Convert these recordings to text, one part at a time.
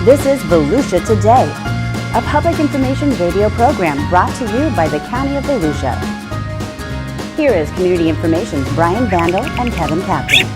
This is Volusia Today, a public information radio program brought to you by the County of Volusia. Here is Community Information's Brian Vandal and Kevin Captain.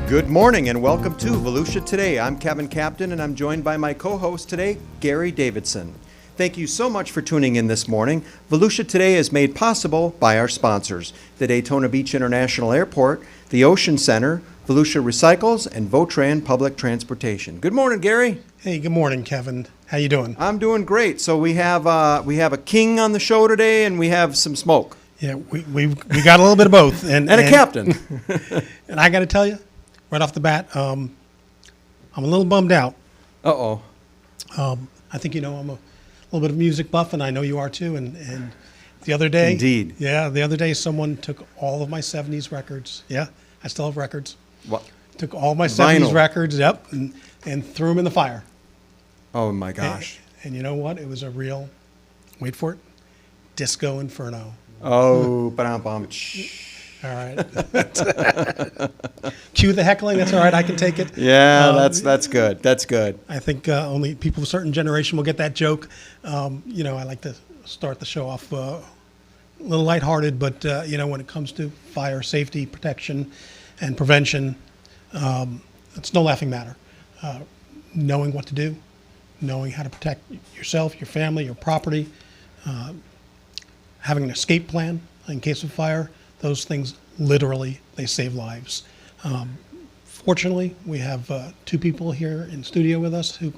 Good morning and welcome to Volusia Today. I'm Kevin Captain and I'm joined by my co-host today, Gary Davidson. Thank you so much for tuning in this morning. Volusia Today is made possible by our sponsors, the Daytona Beach International Airport, the Ocean Center, Volusia Recycles, and Votran Public Transportation. Good morning, Gary. Hey, good morning, Kevin. How you doing? I'm doing great. So we have a king on the show today, and we have some smoke. Yeah, we got a little bit of both, and a captain. And I got to tell you, right off the bat, I'm a little bummed out. Uh-oh. I think I'm a little bit of music buff, and I know you are too. And the other day, Indeed. Yeah, the other day someone took all of my '70s records. Yeah, I still have records. What? Took all my Vinyl. '70s records, yep, and threw them in the fire. Oh my gosh. And you know what? It was a real, wait for it, disco inferno. Oh, ba-dum-bum. All right. Cue the heckling. That's all right. I can take it. Yeah, that's good. That's good. I think only people of a certain generation will get that joke. I like to start the show off a little lighthearted, but when it comes to fire safety, protection, and prevention, it's no laughing matter. Knowing what to do, knowing how to protect yourself, your family, your property, having an escape plan in case of fire, those things literally, they save lives. Fortunately, we have two people here in studio with us who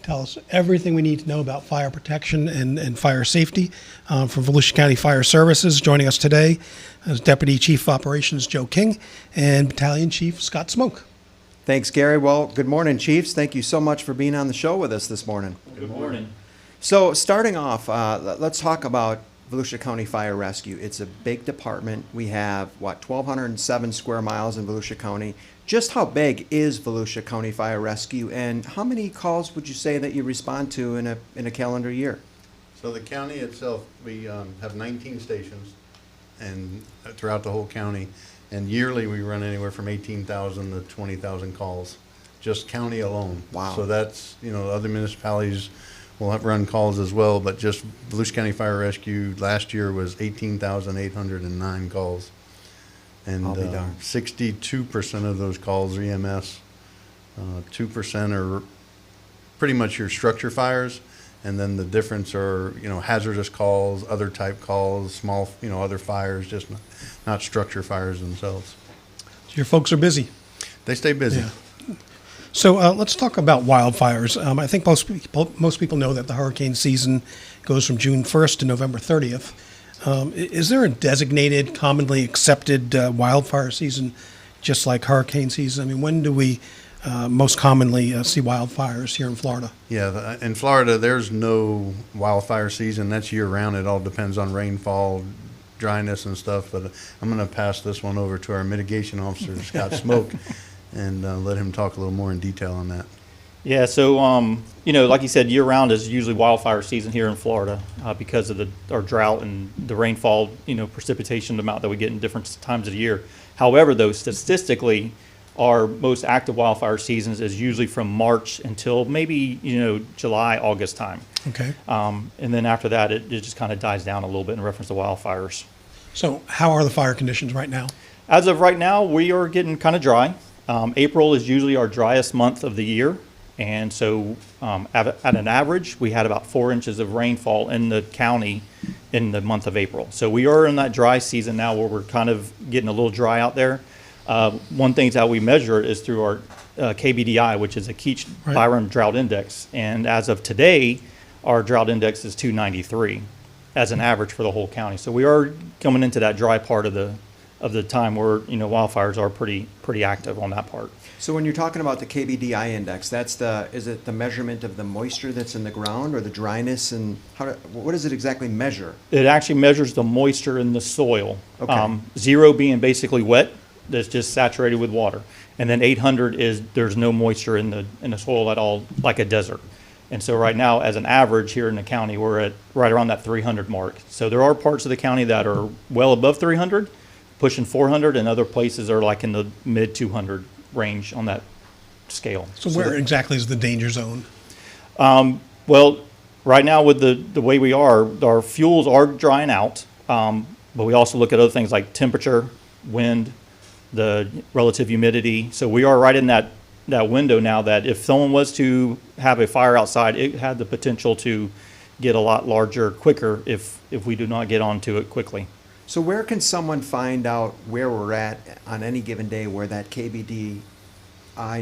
tell us everything we need to know about fire protection and fire safety. From Volusia County Fire Services, joining us today is Deputy Chief of Operations Joe King and Battalion Chief Scott Smoak. Thanks, Gary. Well, good morning, Chiefs. Thank you so much for being on the show with us this morning. Good morning. So starting off, let's talk about Volusia County Fire Rescue. It's a big department. We have, 1,207 square miles in Volusia County. Just how big is Volusia County Fire Rescue, and how many calls would you say that you respond to in a calendar year? So the county itself, we have 19 stations and throughout the whole county, and yearly we run anywhere from 18,000 to 20,000 calls, just county alone. Wow. So that's, other municipalities will have run calls as well, but just Volusia County Fire Rescue last year was 18,809 calls. And I'll be darned. 62% of those calls are EMS, 2% are pretty much your structure fires, and then the difference are, hazardous calls, other type calls, small, other fires, just not structure fires themselves. So your folks are busy. They stay busy. Yeah. So let's talk about wildfires. I think most people know that the hurricane season goes from June 1st to November 30th. Is there a designated, commonly accepted wildfire season, just like hurricane season? I mean, when do we most commonly see wildfires here in Florida? Yeah, in Florida, there's no wildfire season. That's year-round. It all depends on rainfall, dryness, and stuff. But I'm going to pass this one over to our mitigation officer, Scott Smoak, and let him talk a little more in detail on that. Yeah, so, like you said, year-round is usually wildfire season here in Florida because of our drought and the rainfall, precipitation amount that we get in different times of the year. However, though, statistically, our most active wildfire seasons is usually from March until maybe, July, August time. Okay. And then after that, it just kind of dies down a little bit in reference to wildfires. So how are the fire conditions right now? As of right now, we are getting kind of dry. April is usually our driest month of the year. And so at an average, we had about 4 inches of rainfall in the county in the month of April. So we are in that dry season now where we're kind of getting a little dry out there. One thing that we measure is through our Kbdi, which is a Kbdi Drought Index. And as of today, our drought index is 293 as an average for the whole county. So we are coming into that dry part of the time where, wildfires are pretty active on that part. So when you're talking about the Kbdi index, is it the measurement of the moisture that's in the ground or the dryness, and what does it exactly measure? It actually measures the moisture in the soil. Okay. 0 being basically wet, that's just saturated with water. And then 800 is there's no moisture in the soil at all, like a desert. And so right now, as an average here in the county, we're at right around that 300 mark. So there are parts of the county that are well above 300, pushing 400, and other places are like in the mid 200 range on that scale. So where exactly is the danger zone? Well, right now with the way we are, our fuels are drying out, but we also look at other things like temperature, wind, the relative humidity. So we are right in that window now that if someone was to have a fire outside, it had the potential to get a lot larger quicker if we do not get onto it quickly. So where can someone find out where we're at on any given day where that KBDI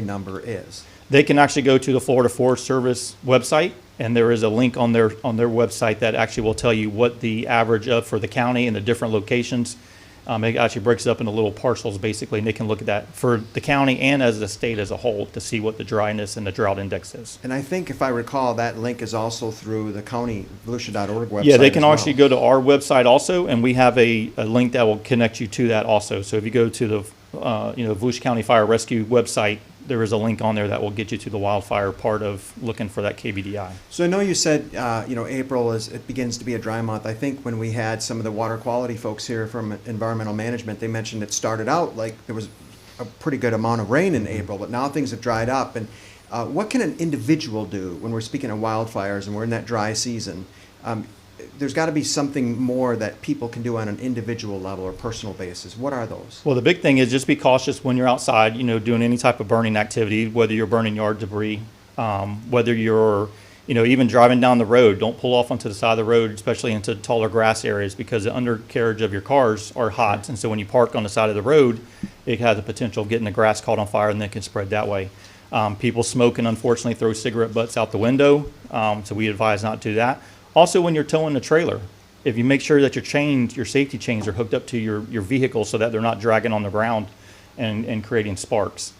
number is? They can actually go to the Florida Forest Service website, and there is a link on their website that actually will tell you what the average of for the county and the different locations. It actually breaks it up into little parcels basically, and they can look at that for the county and as the state as a whole to see what the dryness and the drought index is. And I think if I recall, that link is also through the county volusia.org website. Yeah, they can as well. actually go to our website also, and we have a link that will connect you to that also. So if you go to the Volusia County Fire Rescue website, there is a link on there that will get you to the wildfire part of looking for that KBDI. So I know you said, April it begins to be a dry month. I think when we had some of the water quality folks here from environmental management, they mentioned it started out like there was a pretty good amount of rain in April, but now things have dried up. And what can an individual do when we're speaking of wildfires and we're in that dry season? There's got to be something more that people can do on an individual level or personal basis. What are those? Well, the big thing is just be cautious when you're outside, doing any type of burning activity, whether you're burning yard debris, whether you're, even driving down the road. Don't pull off onto the side of the road, especially into taller grass areas, because the undercarriage of your cars are hot. And so when you park on the side of the road, it has the potential of getting the grass caught on fire, and then it can spread that way. People smoke and unfortunately throw cigarette butts out the window, so we advise not to do that. Also, when you're towing the trailer, if you make sure that your safety chains are hooked up to your vehicle so that they're not dragging on the ground and creating sparks.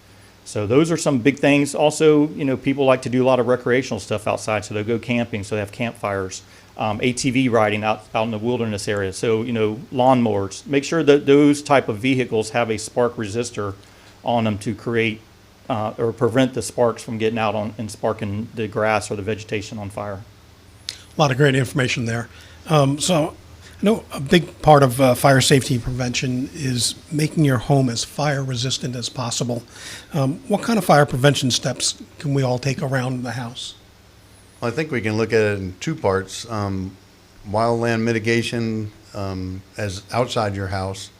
So those are some big things. Also, people like to do a lot of recreational stuff outside, so they'll go camping, so they have campfires, ATV riding out in the wilderness area. So, lawnmowers. Make sure that those type of vehicles have a spark resistor on them to create or prevent the sparks from getting out and sparking the grass or the vegetation on fire. A lot of great information there. So I know a big part of fire safety prevention is making your home as fire resistant as possible. What kind of fire prevention steps can we all take around the house? Well, I think we can look at it in two parts. Wildland mitigation as outside your house,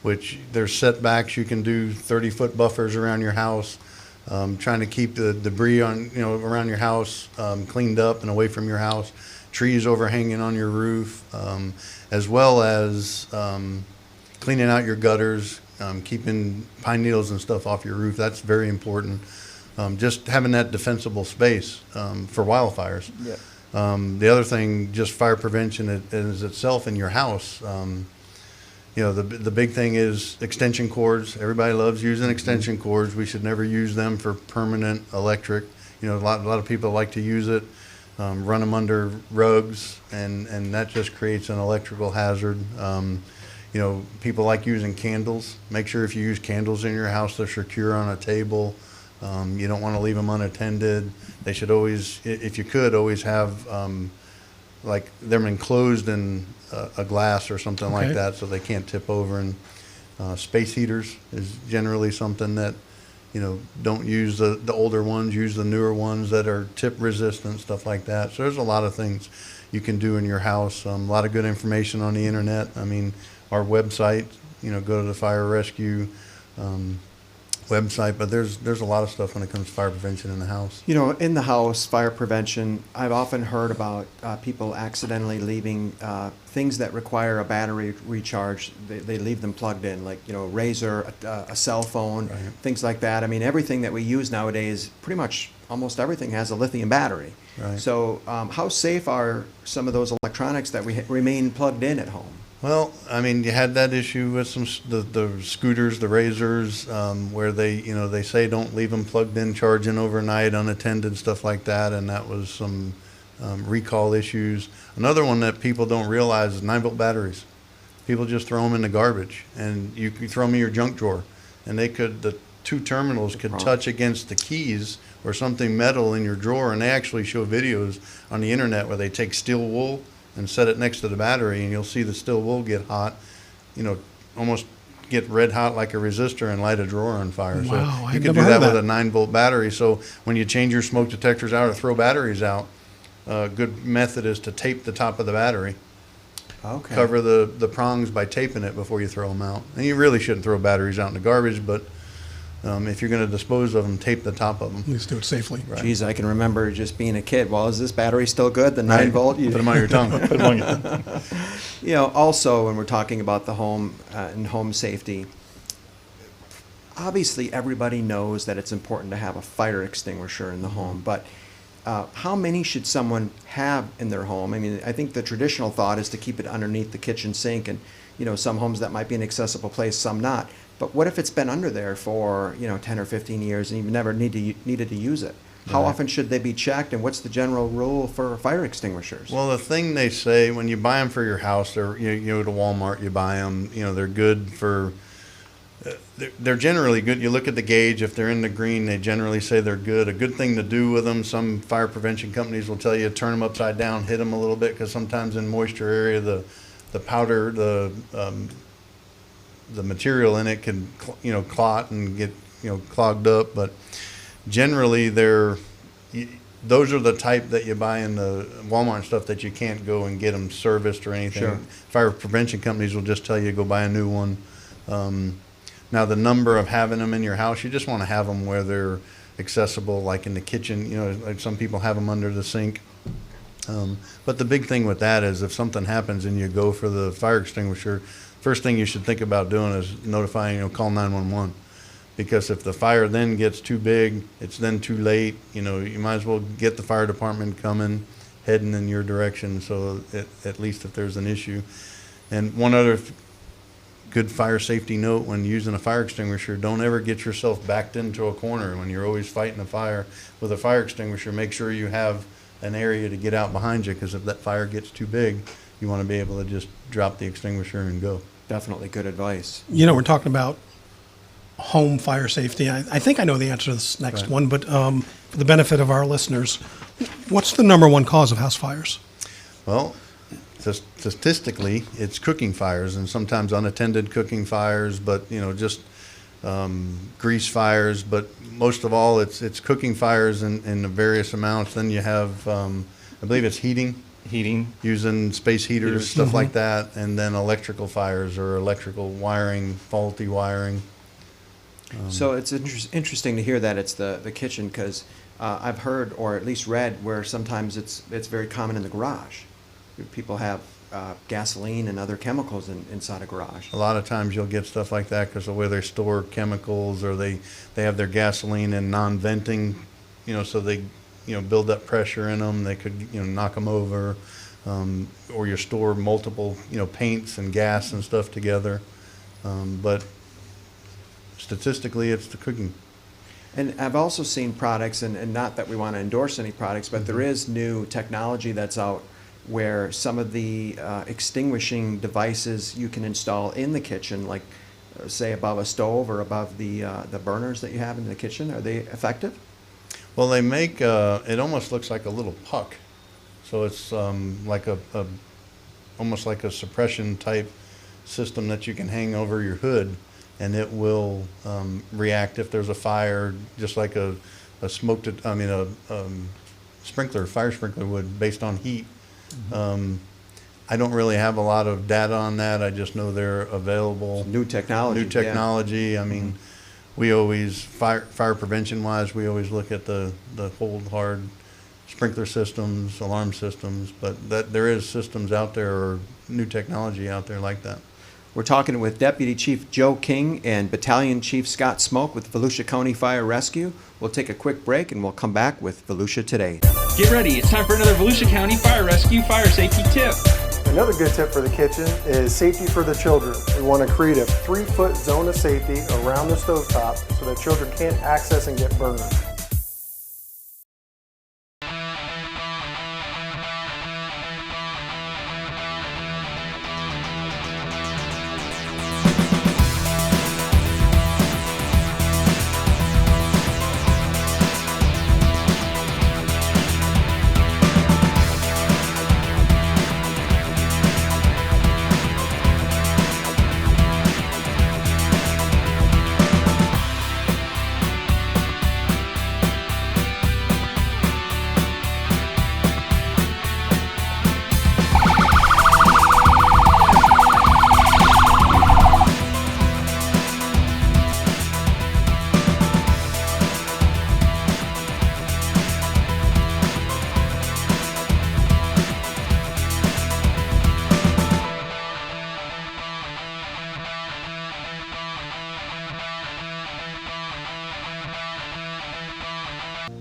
which there's setbacks. You can do 30-foot buffers around your house, trying to keep the debris around your house cleaned up and away from your house. Trees overhanging on your roof, as well as cleaning out your gutters, keeping pine needles and stuff off your roof. That's very important. Just having that defensible space for wildfires. Yeah. The other thing, just fire prevention is itself in your house. The big thing is extension cords. Everybody loves using extension cords. We should never use them for permanent electric. A lot of people like to use it. Run them under rugs, and that just creates an electrical hazard. People like using candles. Make sure if you use candles in your house, they're secure on a table. You don't want to leave them unattended. They should always, if you could, always have like them enclosed in a glass or something like that, so they can't tip over. And space heaters is generally something that don't use the older ones, use the newer ones that are tip resistant, stuff like that. So there's a lot of things you can do in your house. A lot of good information on the internet. I mean, our website, go to the fire rescue website, but there's a lot of stuff when it comes to fire prevention in the house. In the house, fire prevention, I've often heard about people accidentally leaving things that require a battery recharge. They leave them plugged in, like, razor, a cell phone, right. Things like that. I mean, everything that we use nowadays, pretty much almost everything has a lithium battery. Right. So how safe are some of those electronics that remain plugged in at home? Well, I mean, you had that issue with the scooters, the razors, where they say don't leave them plugged in, charging overnight, unattended, stuff like that, and that was some recall issues. Another one that people don't realize is 9-volt batteries. People just throw them in the garbage, and you can throw them in your junk drawer, and the two terminals could touch against the keys or something metal in your drawer, and they actually show videos on the internet where they take steel wool and set it next to the battery, and you'll see the steel wool get hot, almost get red hot like a resistor and light a drawer on fire. Wow, So I you had can never do heard that of with that. a 9-volt battery. So when you change your smoke detectors out or throw batteries out, a good method is to tape the top of the battery. Okay. Cover the prongs by taping it before you throw them out. And you really shouldn't throw batteries out in the garbage, but if you're going to dispose of them, tape the top of them. At least do it safely. Geez, I can remember just being a kid. Well, is this battery still good? The 9-volt? Put them on your tongue. Put 'em on your- You know, also when we're talking about the home and home safety, obviously everybody knows that it's important to have a fire extinguisher in the home, but how many should someone have in their home? I mean, I think the traditional thought is to keep it underneath the kitchen sink, and you know, some homes that might be an accessible place, some not. But what if it's been under there for 10 or 15 years and you've never needed to use it? How Right. often should they be checked, and what's the general rule for fire extinguishers? Well, the thing they say when you buy them for your house, or you go to Walmart, you buy them. They're good for. They're generally good. You look at the gauge. If they're in the green, they generally say they're good. A good thing to do with them. Some fire prevention companies will tell you turn them upside down, hit them a little bit, because sometimes in moisture area, the powder, the material in it can clot and get clogged up. But generally, those are the type that you buy in the Walmart and stuff that you can't go and get them serviced or anything. Sure. Fire prevention companies will just tell you go buy a new one. Now, the number of having them in your house, you just want to have them where they're accessible, like in the kitchen. Like some people have them under the sink. But the big thing with that is if something happens and you go for the fire extinguisher, first thing you should think about doing is notifying, call 911. Because if the fire then gets too big, it's then too late. You might as well get the fire department coming, heading in your direction, so at least if there's an issue. And one other good fire safety note when using a fire extinguisher, don't ever get yourself backed into a corner. When you're always fighting a fire with a fire extinguisher, make sure you have an area to get out behind you, because if that fire gets too big, you want to be able to just drop the extinguisher and go. Definitely good advice. We're talking about home fire safety. I think I know the answer to this next Right. one, but for the benefit of our listeners, what's the number one cause of house fires? Well, statistically, it's cooking fires, and sometimes unattended cooking fires, but just grease fires. But most of all, it's cooking fires in the various amounts. Then you have, I believe it's heating, using space heaters, stuff like that, and then electrical fires or electrical wiring, faulty wiring. So it's interesting to hear that it's the kitchen, because I've heard, or at least read, where sometimes it's very common in the garage. People have gasoline and other chemicals inside a garage. A lot of times you'll get stuff like that because of where they store chemicals, or they have their gasoline in non-venting, so they build up pressure in them. They could knock them over, or you store multiple paints and gas and stuff together. But statistically, it's the cooking. And I've also seen products, and not that we want to endorse any products, but there is new technology that's out where some of the extinguishing devices you can install in the kitchen, like say above a stove or above the burners that you have in the kitchen. Are they effective? Well, they make it almost looks like a little puck, so it's like almost like a suppression type system that you can hang over your hood, and it will react if there's a fire, just like a fire sprinkler would, based on heat. I don't really have a lot of data on that. I just know they're available. New technology. New technology. I mean, we always, fire prevention wise, we always look at the hold hard sprinkler systems, alarm systems, but there is systems out there, or new technology out there like that. We're talking with Deputy Chief Joe King and Battalion Chief Scott Smoak with Volusia County Fire Rescue. We'll take a quick break and we'll come back with Volusia Today. Get ready, it's time for another Volusia County Fire Rescue Fire Safety Tip. Another good tip for the kitchen is safety for the children. We want to create a 3-foot zone of safety around the stovetop so that children can't access and get burned.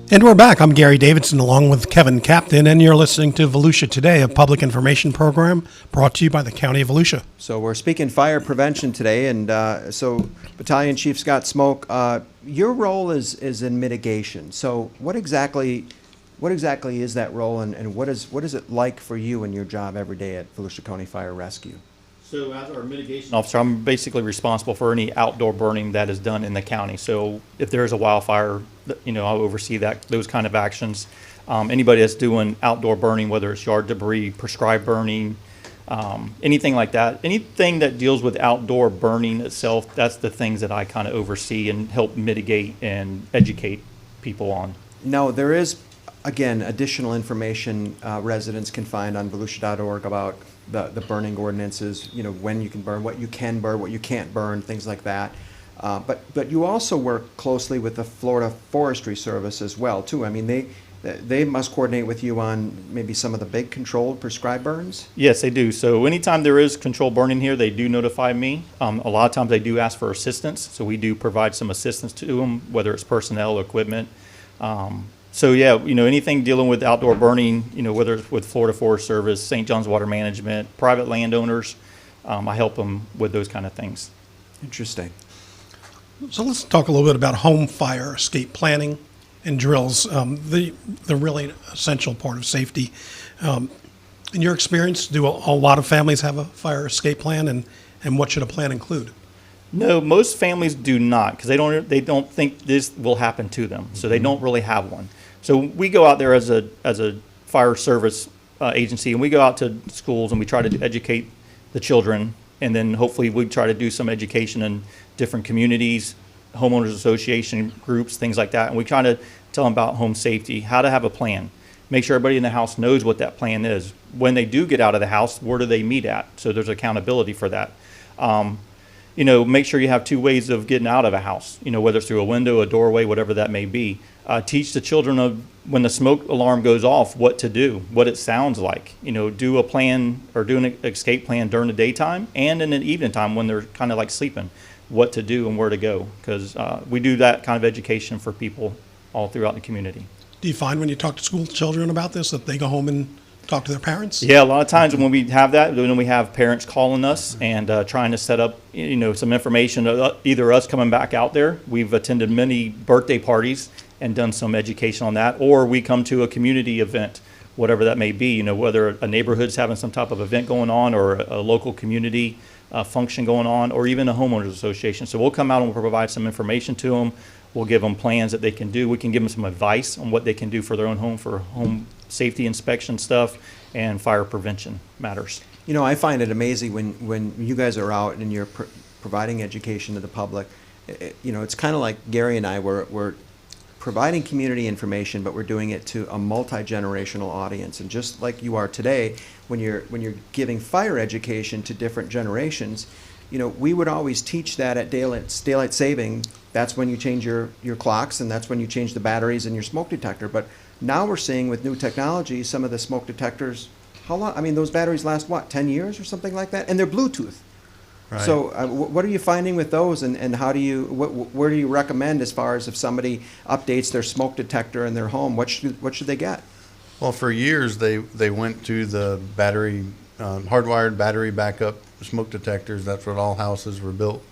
And we're back. I'm Gary Davidson along with Kevin Captain, and you're listening to Volusia Today, a public information program brought to you by the County of Volusia. So we're speaking fire prevention today, and so Battalion Chief Scott Smoak, your role is in mitigation. So what exactly is that role, and what is it like for you in your job every day at Volusia County Fire Rescue? So as our mitigation officer, I'm basically responsible for any outdoor burning that is done in the county. So if there is a wildfire, I'll oversee those kind of actions. Anybody that's doing outdoor burning, whether it's yard debris, prescribed burning, anything like that, anything that deals with outdoor burning itself, that's the things that I kind of oversee and help mitigate and educate people on. Now, there is, again, additional information residents can find on volusia.org about the burning ordinances, when you can burn, what you can't burn, things like that. But you also work closely with the Florida Forestry Service as well, too. I mean, they must coordinate with you on maybe some of the big controlled prescribed burns? Yes, they do. So anytime there is controlled burning here, they do notify me. A lot of times they do ask for assistance, so we do provide some assistance to them, whether it's personnel or equipment. So yeah, anything dealing with outdoor burning, whether it's with Florida Forest Service, St. John's Water Management, private landowners, I help them with those kind of things. Interesting. So let's talk a little bit about home fire escape planning and drills, the really essential part of safety. In your experience, do a lot of families have a fire escape plan, and what should a plan include? No, most families do not, because they don't think this will happen to them, so they don't really have one. So we go out there as a fire service agency, and we go out to schools and we try to educate the children, and then hopefully we try to do some education in different communities, homeowners association groups, things like that, and we try to tell them about home safety, how to have a plan, make sure everybody in the house knows what that plan is. When they do get out of the house, where do they meet at? So there's accountability for that. Make sure you have two ways of getting out of a house, whether it's through a window, a doorway, whatever that may be. Teach the children of when the smoke alarm goes off, what to do, what it sounds like. Do a plan or do an escape plan during the daytime and in the evening time when they're kind of like sleeping, what to do and where to go. Because we do that kind of education for people all throughout the community. Do you find when you talk to school children about this that they go home and talk to their parents? Yeah, a lot of times when we have that, when we have parents calling us and trying to set up, some information, either us coming back out there. We've attended many birthday parties and done some education on that, or we come to a community event, whatever that may be, whether a neighborhood's having some type of event going on or a local community function going on, or even a homeowners association. So we'll come out and we'll provide some information to them. We'll give them plans that they can do. We can give them some advice on what they can do for their own home, for home safety inspection stuff and fire prevention matters. I find it amazing when you guys are out and you're providing education to the public. It's kind of like Gary and I, we're providing community information, but we're doing it to a multi-generational audience. And just like you are today, when you're giving fire education to different generations, we would always teach that at daylight saving. That's when you change your clocks, and that's when you change the batteries in your smoke detector. But now we're seeing with new technology, some of the smoke detectors, how long? I mean, those batteries last, 10 years or something like that? And they're Bluetooth. Right. So what are you finding with those, and how do you, where do you recommend as far as if somebody updates their smoke detector in their home, what should they get? Well, for years, they went to the battery, hardwired battery backup smoke detectors. That's what all houses were built.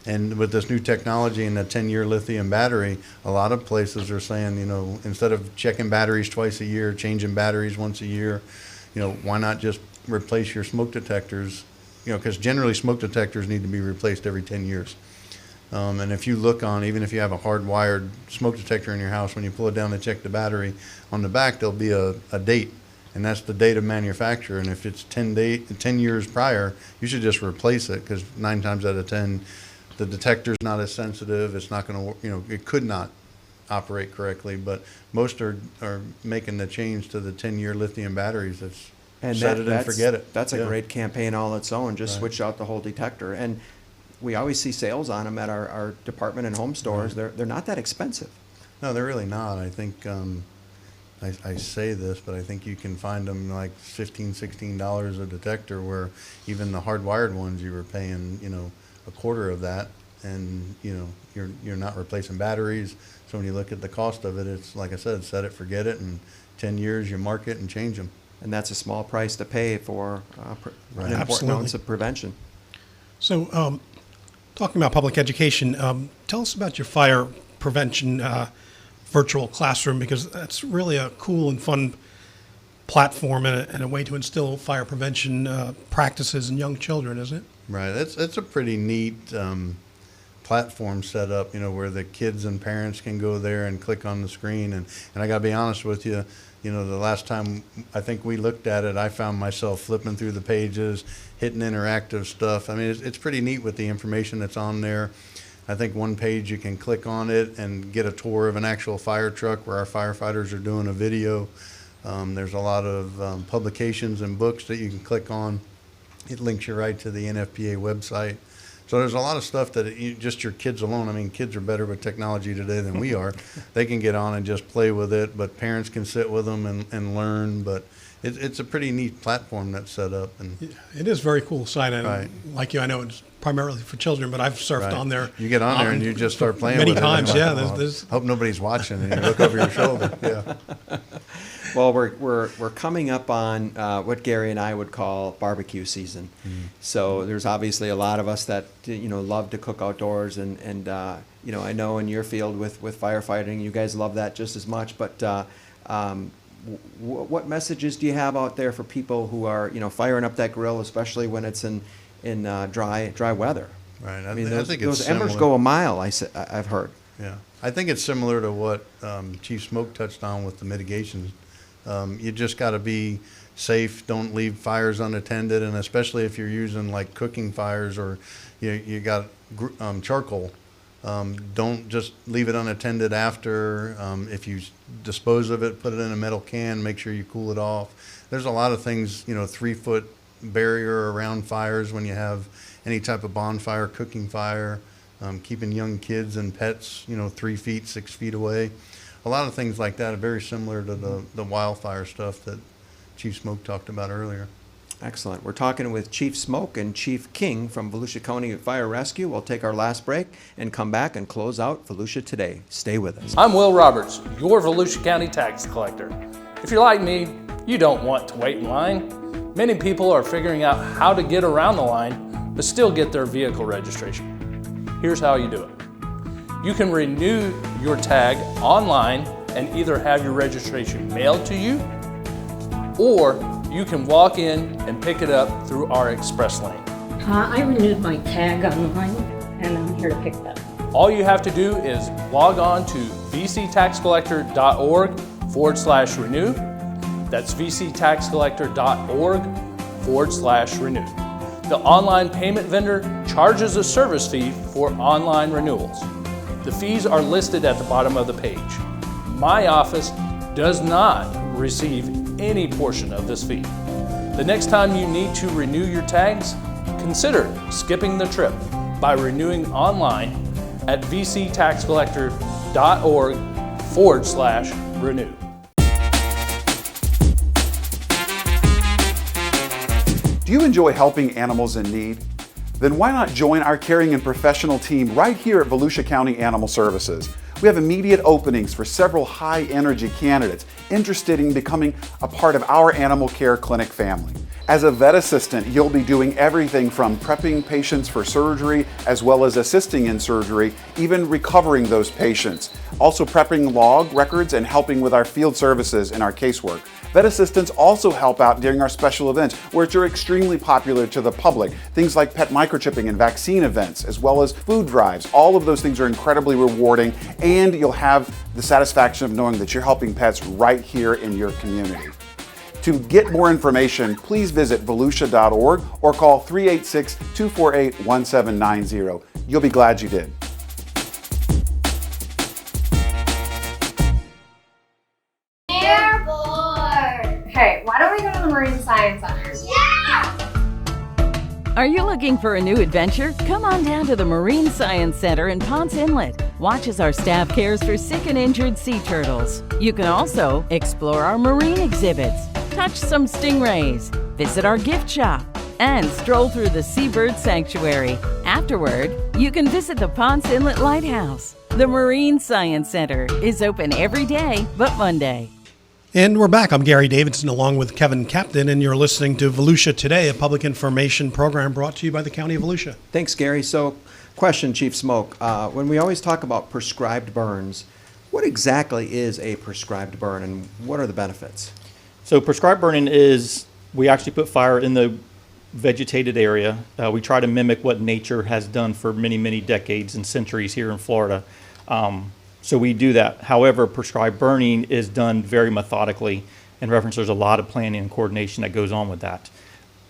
And with this new technology and a 10-year lithium battery, a lot of places are saying, instead of checking batteries twice a year, changing batteries once a year, why not just replace your smoke detectors? Because generally smoke detectors need to be replaced every 10 years. And if you look on, even if you have a hardwired smoke detector in your house, when you pull it down to check the battery, on the back there'll be a date, and that's the date of manufacture. And if it's 10 years prior, you should just replace it, because 9 times out of 10, the detector's not as sensitive. It's not going to, it could not operate correctly. But most are making the change to the 10-year lithium batteries. It's set it and forget it. That's a great campaign all its own. Just switch out the whole detector. And we always see sales on them at our department and home stores. They're not that expensive. No, they're really not. I think I say this, but I think you can find them like $15, $16 a detector, where even the hardwired ones you were paying, a quarter of that. and you're not replacing batteries. So when you look at the cost of it, it's like I said, set it, forget it, and 10 years you mark it and change them. And that's a small price to pay for an important Absolutely. ounce of prevention. So, talking about public education, tell us about your fire prevention virtual classroom, because that's really a cool and fun platform and a way to instill fire prevention practices in young children, isn't it? Right. It's a pretty neat platform set up, where the kids and parents can go there and click on the screen. And I got to be honest with you, the last time I think we looked at it, I found myself flipping through the pages, hitting interactive stuff. I mean, it's pretty neat with the information that's on there. I think one page you can click on it and get a tour of an actual fire truck where our firefighters are doing a video. There's a lot of publications and books that you can click on. It links you right to the NFPA website. So there's a lot of stuff that just your kids alone, I mean, kids are better with technology today than we are. They can get on and just play with it, but parents can sit with them and learn. But it's a pretty neat platform that's set up. And Yeah, it is very cool site. And Right. like you, I know it's primarily for children, but I've surfed Right. on there. You get on there and you just start playing many with times. it. Yeah, Like, there's hope nobody's watching and you look over your shoulder. Yeah. Well, we're coming up on what Gary and I would call barbecue season. So there's obviously a lot of us that love to cook outdoors, and I know in your field with firefighting, you guys love that just as much. But what messages do you have out there for people who are firing up that grill, especially when it's in dry weather? Right. I mean, I think it's those embers similar. go a mile. I've heard. Yeah, I think it's similar to what Chief Smoak touched on with the mitigation. You just got to be safe. Don't leave fires unattended, and especially if you're using like cooking fires or you got charcoal. Don't just leave it unattended after. If you dispose of it, put it in a metal can. Make sure you cool it off. There's a lot of things, 3-foot barrier around fires when you have any type of bonfire, cooking fire. Keeping young kids and pets, 3 feet, 6 feet away. A lot of things like that are very similar to the wildfire stuff that Chief Smoak talked about earlier. Excellent. We're talking with Chief Smoak and Chief King from Volusia County Fire Rescue. We'll take our last break and come back and close out Volusia Today. Stay with us. I'm Will Roberts, your Volusia County tax collector. If you're like me, you don't want to wait in line. Many people are figuring out how to get around the line, but still get their vehicle registration. Here's how you do it. You can renew your tag online and either have your registration mailed to you, or you can walk in and pick it up through our express lane. I renewed my tag online, and I'm here to pick it up. All you have to do is log on to vctaxcollector.org/renew. That's vctaxcollector.org/renew. The online payment vendor charges a service fee for online renewals. The fees are listed at the bottom of the page. My office does not receive any portion of this fee. The next time you need to renew your tags, consider skipping the trip by renewing online at vctaxcollector.org/renew. Do you enjoy helping animals in need? Then why not join our caring and professional team right here at Volusia County Animal Services? We have immediate openings for several high-energy candidates interested in becoming a part of our animal care clinic family. As a vet assistant, you'll be doing everything from prepping patients for surgery, as well as assisting in surgery, even recovering those patients. Also prepping log records and helping with our field services and our casework. Vet assistants also help out during our special events, which are extremely popular to the public. Things like pet microchipping and vaccine events, as well as food drives. All of those things are incredibly rewarding, and you'll have the satisfaction of knowing that you're helping pets right here in your community. To get more information, please visit volusia.org or call 386-248-1790. You'll be glad you did. Hey, why don't we go to the Marine Science Center? Yeah! Are you looking for a new adventure? Come on down to the Marine Science Center in Ponce Inlet. Watch as our staff cares for sick and injured sea turtles. You can also explore our marine exhibits, touch some stingrays, visit our gift shop, and stroll through the Seabird Sanctuary. Afterward, you can visit the Ponce Inlet Lighthouse. The Marine Science Center is open every day but Monday. And we're back. I'm Gary Davidson along with Kevin Captain, and you're listening to Volusia Today, a public information program brought to you by the County of Volusia. Thanks, Gary. So, question, Chief Smoak. When we always talk about prescribed burns, what exactly is a prescribed burn and what are the benefits? So prescribed burning is, we actually put fire in the vegetated area. We try to mimic what nature has done for many, many decades and centuries here in Florida. So we do that. However, prescribed burning is done very methodically. In reference, there's a lot of planning and coordination that goes on with that.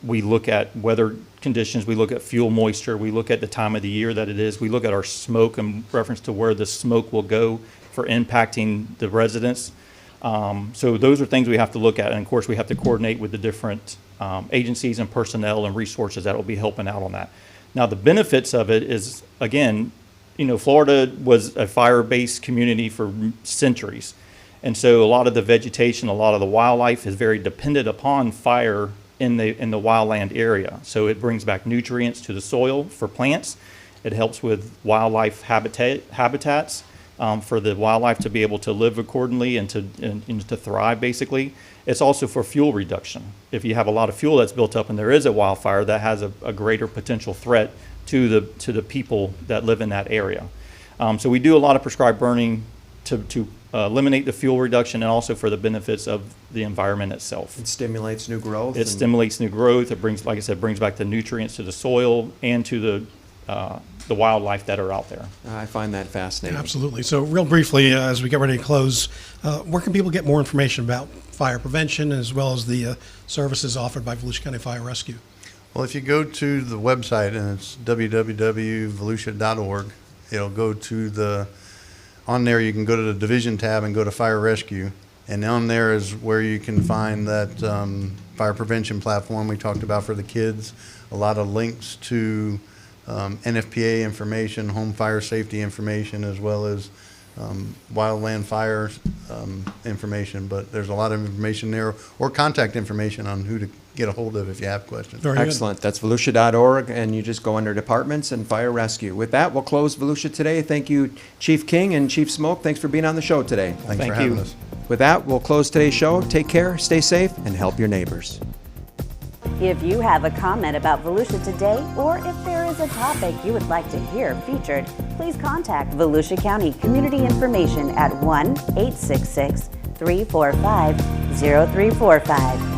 We look at weather conditions, we look at fuel moisture, we look at the time of the year that it is, we look at our smoke in reference to where the smoke will go for impacting the residents. So those are things we have to look at, and of course we have to coordinate with the different agencies and personnel and resources that will be helping out on that. Now the benefits of it is, again, you know, Florida was a fire-based community for centuries. And so a lot of the vegetation, a lot of the wildlife is very dependent upon fire in the wildland area. So it brings back nutrients to the soil for plants. It helps with wildlife habitats for the wildlife to be able to live accordingly and to thrive, basically. It's also for fuel reduction. If you have a lot of fuel that's built up and there is a wildfire, that has a greater potential threat to the people that live in that area. So we do a lot of prescribed burning to eliminate the fuel reduction and also for the benefits of the environment itself. It stimulates new growth. It stimulates new growth. It brings, like I said, brings back the nutrients to the soil and to the wildlife that are out there. I find that fascinating. Absolutely. So real briefly, as we get ready to close, where can people get more information about fire prevention as well as the services offered by Volusia County Fire Rescue? Well, if you go to the website, and it's www.volusia.org, it'll go to on there you can go to the division tab and go to Fire Rescue. And on there is where you can find that fire prevention platform we talked about for the kids, a lot of links to NFPA information, home fire safety information, as well as wildland fire information. But there's a lot of information there, or contact information on who to get a hold of if you have questions. Very Excellent. That's volusia.org, and you just go under departments and fire rescue. With that, we'll close Volusia Today. Thank you, Chief King and Chief Smoak. Thanks for being on the show today. Thanks for having us. With that, we'll close today's show. Take care, stay safe, and help your neighbors. If you have a comment about Volusia Today, or if there is a topic you would like to hear featured, please contact Volusia County Community Information at 1-866-345-0345.